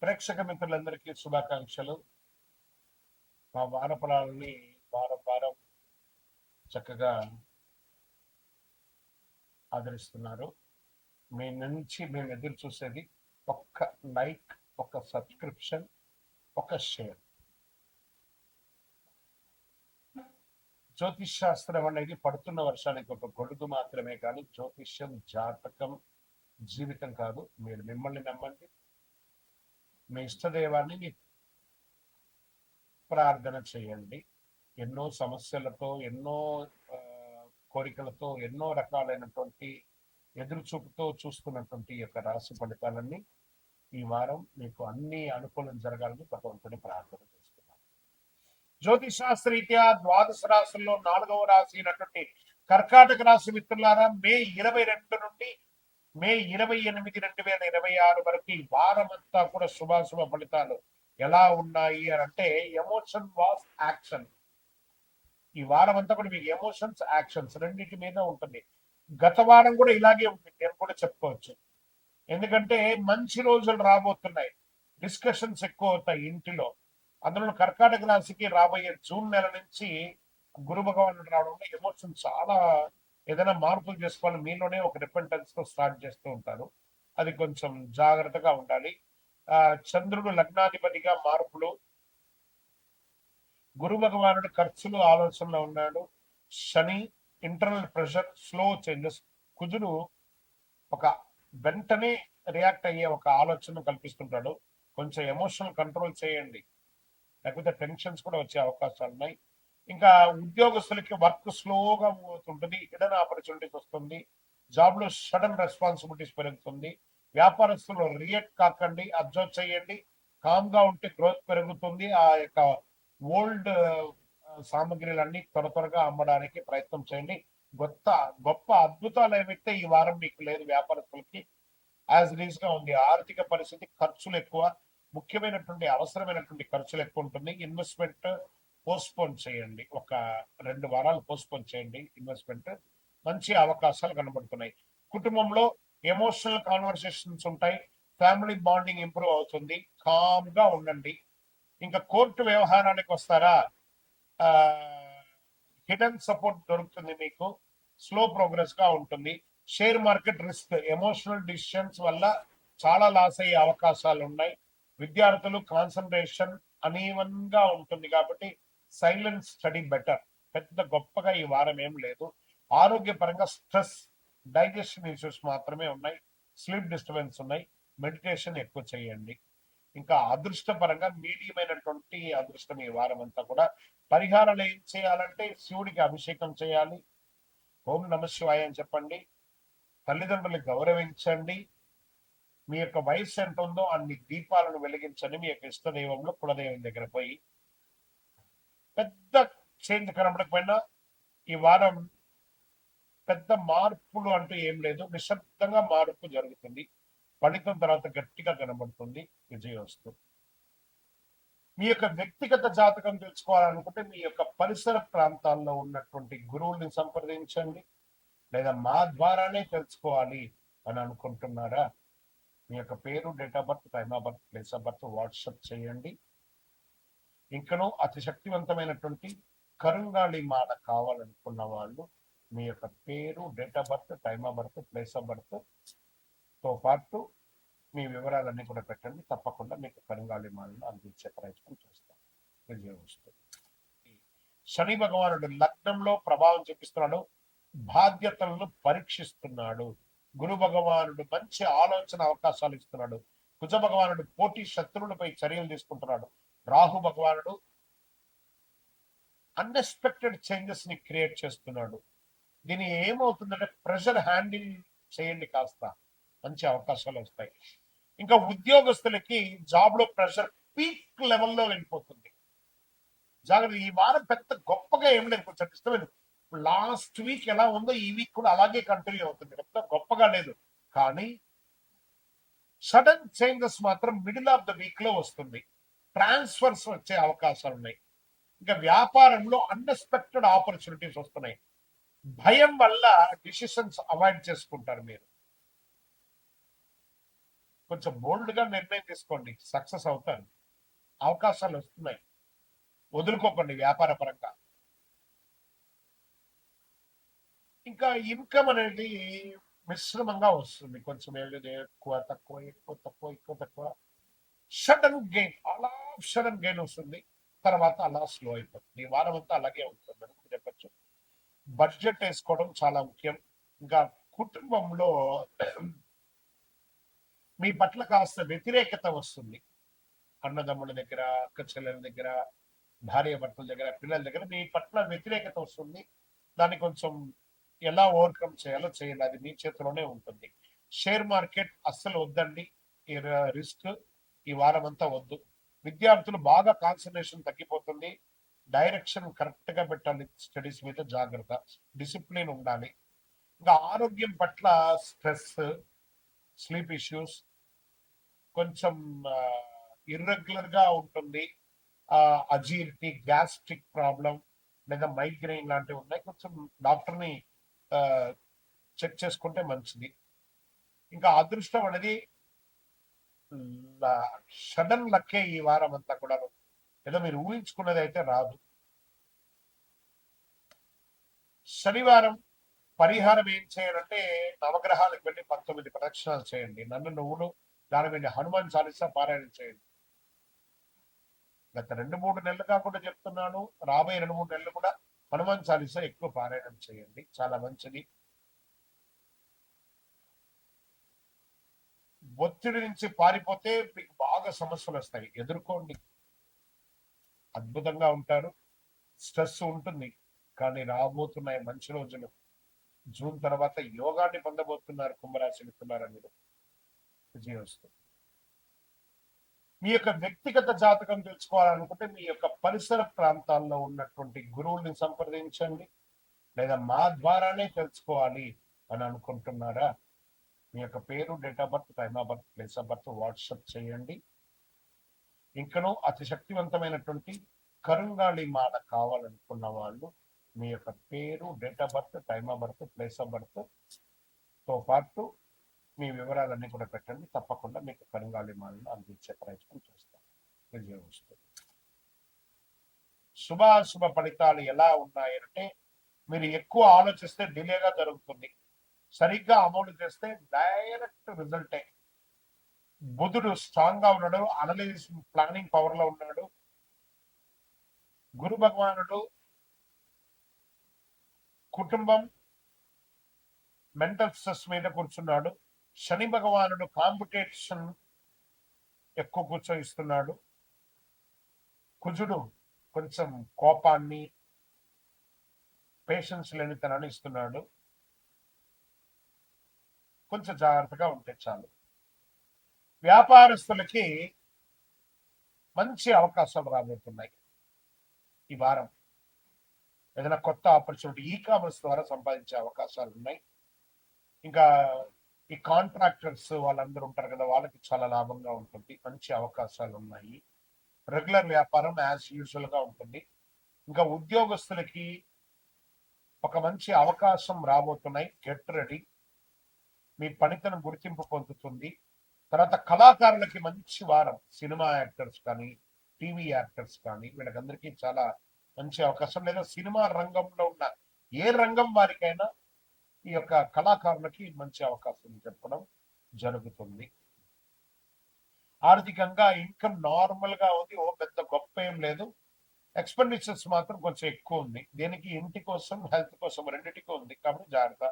ప్రేక్షక మిత్రులందరికీ శుభాకాంక్షలు. మా వానఫలాలని వారం వారం చక్కగా ఆదరిస్తున్నారు. మీ నుంచి మేము ఎదురు చూసేది ఒక్క లైక్, ఒక సబ్స్క్రిప్షన్, ఒక షేర్. జ్యోతిష్ శాస్త్రం అనేది పడుతున్న వర్షానికి ఒక గొడుగు మాత్రమే, కానీ జ్యోతిష్యం జాతకం జీవితం కాదు. మీరు మిమ్మల్ని నమ్మండి, మీ ఇష్టదైవాన్ని ప్రార్థన చేయండి. ఎన్నో సమస్యలతో, ఎన్నో కోరికలతో, ఎన్నో రకాలైనటువంటి ఎదురుచూపుతో చూస్తున్నటువంటి యొక్క రాశి ఫలితాలన్నీ ఈ వారం మీకు అన్ని అనుకూలం జరగాలని భగవంతుని ప్రార్థన చేస్తున్నాను. జ్యోతిష్ శాస్త్రరీత్యా ద్వాదశ రాశుల్లో 4వ రాశి అయినటువంటి కర్కాటక రాశి మిత్రులారా, మే 22 నుండి మే 28, 2026 వరకు ఈ వారం అంతా కూడా శుభాశుభ ఫలితాలు ఎలా ఉన్నాయి అని అంటే, ఎమోషన్ వాస్ యాక్షన్. ఈ వారం అంతా కూడా మీకు ఎమోషన్స్, యాక్షన్స్ రెండింటి మీద ఉంటుంది. గత వారం కూడా ఇలాగే ఉంటుంది అని కూడా చెప్పుకోవచ్చు. ఎందుకంటే మంచి రోజులు రాబోతున్నాయి, డిస్కషన్స్ ఎక్కువ అవుతాయి ఇంటిలో. అందులో కర్కాటక రాశికి రాబోయే జూన్ నెల నుంచి గురు భగవానుడు రావడం వల్ల ఎమోషన్స్ చాలా, ఏదైనా మార్పులు చేసుకోవాలి మీలోనే ఒక రిపెంటెన్స్ తో స్టార్ట్ చేస్తూ ఉంటారు. అది కొంచెం జాగ్రత్తగా ఉండాలి. చంద్రుడు లగ్నాధిపతిగా మార్పులు, గురు భగవానుడు ఖర్చులు ఆలోచనలో ఉన్నాడు. శని ఇంటర్నల్ ప్రెషర్, స్లో చేంజెస్. కుజుడు ఒక వెంటనే రియాక్ట్ అయ్యే ఒక ఆలోచన కల్పిస్తుంటాడు. కొంచెం ఎమోషనల్ కంట్రోల్ చేయండి, లేకపోతే టెన్షన్స్ కూడా వచ్చే అవకాశాలు ఉన్నాయి. ఇంకా ఉద్యోగస్తులకి వర్క్ స్లోగా అవుతుంటుంది, హిడెన్ ఆపర్చునిటీస్ వస్తుంది, జాబ్ లో సడన్ రెస్పాన్సిబిలిటీస్ పెరుగుతుంది. వ్యాపారస్తులు రియాక్ట్ కాకండి, అబ్జర్వ్ చేయండి, కామ్ గా ఉంటే గ్రోత్ పెరుగుతుంది. ఆ యొక్క ఓల్డ్ సామగ్రిలన్నీ త్వరగా అమ్మడానికి ప్రయత్నం చేయండి. గొప్ప అద్భుతాలు ఏమైతే ఈ వారం మీకు లేదు. వ్యాపారస్తులకి యాజ్ రీజ్ గా ఉంది. ఆర్థిక పరిస్థితి, ఖర్చులు ఎక్కువ, ముఖ్యమైనటువంటి అవసరమైనటువంటి ఖర్చులు ఎక్కువ ఉంటుంది. ఇన్వెస్ట్మెంట్ పోస్ట్పోన్ చేయండి, ఒక 2 వారాలు పోస్ట్పోన్ చేయండి ఇన్వెస్ట్మెంట్. మంచి అవకాశాలు కనబడుతున్నాయి. కుటుంబంలో ఎమోషనల్ కాన్వర్సేషన్స్ ఉంటాయి, ఫ్యామిలీ బాండింగ్ ఇంప్రూవ్ అవుతుంది. కామ్ గా ఉండండి. ఇంకా కోర్టు వ్యవహారానికి వస్తారా, హిడెన్ సపోర్ట్ దొరుకుతుంది మీకు, స్లో ప్రోగ్రెస్ గా ఉంటుంది. Share market risk, emotional decisions వల్ల చాలా లాస్ అయ్యే అవకాశాలు ఉన్నాయి. విద్యార్థులు కాన్సన్ట్రేషన్ అనీవన్ గా ఉంటుంది కాబట్టి సైలెంట్ స్టడీ బెటర్. పెద్ద గొప్పగా ఈ వారం ఏం లేదు. ఆరోగ్యపరంగా స్ట్రెస్, డైజెషన్ ఇష్యూస్ మాత్రమే ఉన్నాయి, స్లీప్ డిస్టర్బెన్స్ ఉన్నాయి. మెడిటేషన్ ఎక్కువ చేయండి. ఇంకా అదృష్టపరంగా మీడియమైనటువంటి అదృష్టం ఈ వారం అంతా కూడా. పరిహారాలు ఏం చేయాలంటే, శివుడికి అభిషేకం చేయాలి, ఓం నమ శివాయ అని చెప్పండి, తల్లిదండ్రులు గౌరవించండి, మీ యొక్క వయసు ఎంత ఉందో అన్ని దీపాలను వెలిగించండి. మీ యొక్క ఇష్టదైవంలో కులదైవం దగ్గర పోయి. పెద్ద చేంజ్ కనబడకపోయినా ఈ వారం పెద్ద మార్పులు అంటూ ఏం లేదు, నిశ్శబ్దంగా మార్పు జరుగుతుంది. ఫలితం తర్వాత గట్టిగా కనబడుతుంది, విజయోస్తు. మీ యొక్క వ్యక్తిగత జాతకం తెలుసుకోవాలనుకుంటే మీ యొక్క పరిసర ప్రాంతాల్లో ఉన్నటువంటి గురువుల్ని సంప్రదించండి, లేదా మా ద్వారానే తెలుసుకోవాలి అని అనుకుంటున్నారా, మీ యొక్క పేరు, date of birth, time of birth, place of birth WhatsApp చేయండి. ఇంకనూ అతి శక్తివంతమైనటువంటి కరుంగాళి మాల కావాలనుకున్న వాళ్ళు మీ యొక్క పేరు, date of birth, time of birth, place of birth తో పాటు మీ వివరాలన్నీ కూడా పెట్టండి. తప్పకుండా మీకు కరుంగాళి మాలను అందించే ప్రయత్నం చేస్తాం. విజయం వస్తుంది. శని భగవానుడు లగ్నంలో ప్రభావం చూపిస్తున్నాడు, బాధ్యతలను పరీక్షిస్తున్నాడు. గురు భగవానుడు మంచి ఆలోచన అవకాశాలు ఇస్తున్నాడు. కుజ భగవానుడు పోటీ శత్రువులపై చర్యలు తీసుకుంటున్నాడు. రాహు భగవానుడు అన్ఎక్స్పెక్టెడ్ చేంజెస్ ని క్రియేట్ చేస్తున్నాడు. దీని ఏమవుతుందంటే, ప్రెషర్ హ్యాండిల్ చేయండి, కాస్త మంచి అవకాశాలు వస్తాయి. ఇంకా ఉద్యోగస్తులకి జాబ్ లో ప్రెషర్ పీక్ లెవెల్లో వెళ్ళిపోతుంది. జాగ్రత్త. ఈ వారం పెద్ద గొప్పగా ఏం లేదు, కొంచెం ఇష్టమైంది. లాస్ట్ వీక్ ఎలా ఉందో ఈ వీక్ కూడా అలాగే కంటిన్యూ అవుతుంది. పెద్ద గొప్పగా లేదు, కానీ సడన్ చేంజెస్ మాత్రం మిడిల్ ఆఫ్ ద వీక్ లో వస్తుంది. ట్రాన్స్ఫర్స్ వచ్చే అవకాశాలు ఉన్నాయి. ఇంకా వ్యాపారంలో అన్ఎక్స్పెక్టెడ్ ఆపర్చునిటీస్ వస్తున్నాయి. భయం వల్ల డిసిషన్స్ అవాయిడ్ చేసుకుంటారు మీరు. కొంచెం బోల్డ్ గా నిర్ణయం తీసుకోండి, సక్సెస్ అవుతారు, అవకాశాలు వస్తున్నాయి, వదులుకోకండి వ్యాపార పరంగా. ఇంకా ఇన్కమ్ అనేది మిశ్రమంగా వస్తుంది, కొంచెం ఎక్కువ తక్కువ, ఎక్కువ తక్కువ, ఎక్కువ తక్కువ. సడన్ గెయిన్, అలా సడన్ గెయిన్ వస్తుంది, తర్వాత అలా స్లో అయిపోతుంది. ఈ వారం అంతా అలాగే ఉంటుంది అని చెప్పచ్చు. బడ్జెట్ వేసుకోవడం చాలా ముఖ్యం. ఇంకా కుటుంబంలో మీ పట్ల కాస్త వ్యతిరేకత వస్తుంది, అన్నదమ్ముల దగ్గర, అక్క చెల్లెల దగ్గర, భార్య భర్తల దగ్గర, పిల్లల దగ్గర మీ పట్ల వ్యతిరేకత వస్తుంది. దాన్ని కొంచెం ఎలా ఓవర్కమ్ చేయాలో చేయాలి, అది మీ చేతిలోనే ఉంటుంది. షేర్ మార్కెట్ అస్సలు వద్దండి, ఈ రిస్క్ ఈ వారం అంతా వద్దు. విద్యార్థులు బాగా కాన్సన్ట్రేషన్ తగ్గిపోతుంది, డైరెక్షన్ కరెక్ట్ గా పెట్టాలి, స్టడీస్ మీద జాగ్రత్త, డిసిప్లిన్ ఉండాలి. ఇంకా ఆరోగ్యం పట్ల స్ట్రెస్, స్లీప్ ఇష్యూస్, కొంచెం ఇర్రెగ్యులర్ గా ఉంటుంది, అజీర్తి, గ్యాస్ట్రిక్ ప్రాబ్లం లేదా మైగ్రెయిన్ లాంటివి ఉన్నాయి. కొంచెం డాక్టర్ని చెక్ చేసుకుంటే మంచిది. ఇంకా అదృష్టం అనేది సడన్ లక్కే ఈ వారం అంతా కూడా, ఏదో మీరు ఊహించుకున్నది అయితే రాదు. శనివారం పరిహారం ఏం చేయాలంటే, నవగ్రహాలకు వెళ్ళి 19 ప్రదక్షిణాలు చేయండి, నన్ను నువ్వులు దాని మీద హనుమాన్ చాలీసా పారాయణం చేయండి. గత 2-3 నెలలు కాకుండా చెప్తున్నాను, రాబోయే 2-3 నెలలు కూడా హనుమాన్ చాలీసా ఎక్కువ పారాయణం చేయండి, చాలా మంచిది. ఒత్తిడి నుంచి పారిపోతే మీకు బాగా సమస్యలు వస్తాయి, ఎదుర్కోండి, అద్భుతంగా ఉంటారు. స్ట్రెస్ ఉంటుంది, కానీ రాబోతున్నాయి మంచి రోజులు. జూన్ తర్వాత యోగాన్ని పొందబోతున్నారు కుంభరాశి మిత్రులారా, విజయం వస్తుంది. మీ యొక్క వ్యక్తిగత జాతకం తెలుసుకోవాలనుకుంటే మీ యొక్క పరిసర ప్రాంతాల్లో ఉన్నటువంటి గురువుల్ని సంప్రదించండి, లేదా మా ద్వారానే తెలుసుకోవాలి అని అనుకుంటున్నారా, మీ యొక్క పేరు, date of birth, time of birth, place of birth WhatsApp చేయండి. ఇంకనూ అతి శక్తివంతమైనటువంటి కరుంగాళి మాల కావాలనుకున్న వాళ్ళు మీ యొక్క పేరు, date of birth, time of birth, place of birth తో పాటు మీ వివరాలన్నీ కూడా పెట్టండి, తప్పకుండా మీకు కరుంగాళి మాలను అందించే ప్రయత్నం చేస్తాం. విజయం వస్తుంది. శుభాశుభ ఫలితాలు ఎలా ఉన్నాయంటే, మీరు ఎక్కువ ఆలోచిస్తే డిలేగా జరుగుతుంది, సరిగ్గా అమలు చేస్తే డైరెక్ట్ రిజల్టే. బుధుడు స్ట్రాంగ్ గా ఉన్నాడు, అనలైజ్ ప్లానింగ్ పవర్ లో ఉన్నాడు. గురు భగవానుడు కుటుంబం, మెంటల్ స్ట్రెస్ మీద కూర్చున్నాడు. శని భగవానుడు కాంపిటీషన్ ఎక్కువ కూర్చోయిస్తున్నాడు. కుజుడు కొంచెం కోపాన్ని, పేషెన్స్ లేనితనాన్ని ఇస్తున్నాడు. కొంచెం జాగ్రత్తగా ఉంటే చాలు. వ్యాపారస్తులకి మంచి అవకాశాలు రాబోతున్నాయి ఈ వారం. ఏదైనా కొత్త ఆపర్చునిటీ ఈ కామర్స్ ద్వారా సంపాదించే అవకాశాలు ఉన్నాయి. ఇంకా ఈ కాంట్రాక్టర్స్ వాళ్ళందరూ ఉంటారు కదా, వాళ్ళకి చాలా లాభంగా ఉంటుంది, మంచి అవకాశాలు ఉన్నాయి. రెగ్యులర్ వ్యాపారం యాజ్ యూజువల్ గా ఉంటుంది. ఇంకా ఉద్యోగస్తులకి ఒక మంచి అవకాశం రాబోతున్నాయి, గెట్ రెడీ. మీ పనితనం గుర్తింపు పొందుతుంది. తర్వాత కళాకారులకి మంచి వారం, సినిమా యాక్టర్స్ కానీ, టీవీ యాక్టర్స్ కానీ, వీళ్ళకందరికీ చాలా మంచి అవకాశం. లేదా సినిమా రంగంలో ఉన్న ఏ రంగం వారికైనా ఈ యొక్క కళాకారులకి మంచి అవకాశం చెప్పడం జరుగుతుంది. ఆర్థికంగా ఇన్కమ్ నార్మల్ గా ఉంది, ఓ పెద్ద గొప్ప ఏం లేదు. ఎక్స్పెండిచర్స్ మాత్రం కొంచెం ఎక్కువ ఉంది, దేనికి, ఇంటి కోసం, హెల్త్ కోసం, రెండింటికి ఉంది, కాబట్టి జాగ్రత్త.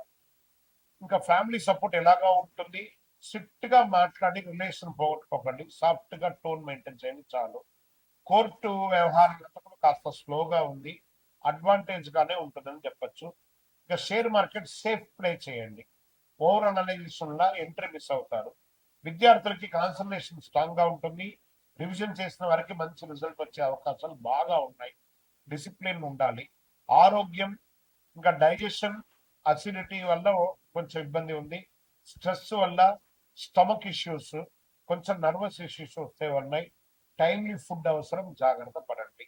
ఇంకా ఫ్యామిలీ సపోర్ట్ ఎలాగా ఉంటుంది, స్ట్రిక్ట్ గా మాట్లాడి రిలేషన్ పోగొట్టుకోకండి, సాఫ్ట్ గా టోన్ మెయింటైన్ చేయండి చాలు. కోర్టు వ్యవహారాలంతా కూడా కాస్త స్లోగా ఉంది, అడ్వాంటేజ్ గానే ఉంటుందని చెప్పచ్చు. ఇక షేర్ మార్కెట్ సేఫ్ ప్లే చేయండి, ఓవర్ అనలైజేషన్ లా ఎంట్రీ మిస్ అవుతారు. విద్యార్థులకి కాన్సన్ట్రేషన్ స్ట్రాంగ్ గా ఉంటుంది, రివిజన్ చేసిన వారికి మంచి రిజల్ట్ వచ్చే అవకాశాలు బాగా ఉన్నాయి. డిసిప్లిన్ ఉండాలి. ఆరోగ్యం, ఇంకా డైజెషన్, అసిడిటీ వల్ల కొంచెం ఇబ్బంది ఉంది. స్ట్రెస్ వల్ల స్టమక్ ఇష్యూస్, కొంచెం నర్వస్ ఇష్యూస్ వస్తే ఉన్నాయి. టైమ్లీ ఫుడ్ అవసరం, జాగ్రత్త పడండి.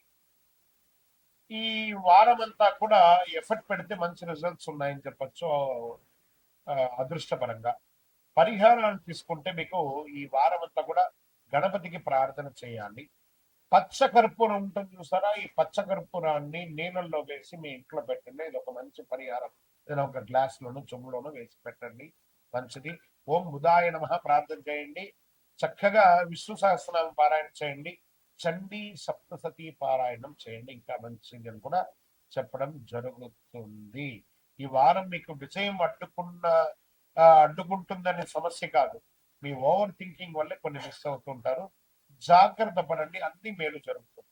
ఈ వారం అంతా కూడా ఎఫర్ట్ పెడితే మంచి రిజల్ట్స్ ఉన్నాయని చెప్పచ్చు అదృష్టపరంగా. పరిహారాలు తీసుకుంటే మీకు ఈ వారం అంతా కూడా గణపతికి ప్రార్థన చేయాలి. పచ్చ కర్పూరం ఉంటుంది చూసారా? ఈ పచ్చ కర్పూరాన్ని నీళ్ళల్లో వేసి మీ ఇంట్లో పెట్టండి. ఇది ఒక మంచి పరిహారం. ఏదైనా ఒక గ్లాస్ లోను చెంబులోను వేసి పెట్టండి, మంచిది. ఓం బుధాయ నమః ప్రార్థన చేయండి. చక్కగా విష్ణు సహస్రనామం పారాయణ చేయండి. చండీ సప్తసతి పారాయణం చేయండి. ఇంకా మంచిది అని కూడా చెప్పడం జరుగుతుంది. ఈ వారం మీకు విజయం అడ్డుకుంటుందనే సమస్య కాదు. మీ ఓవర్ థింకింగ్ వల్లే కొన్ని మిస్ అవుతుంటారు. జాగ్రత్త పడండి, అన్ని మేలు జరుగుతుంది.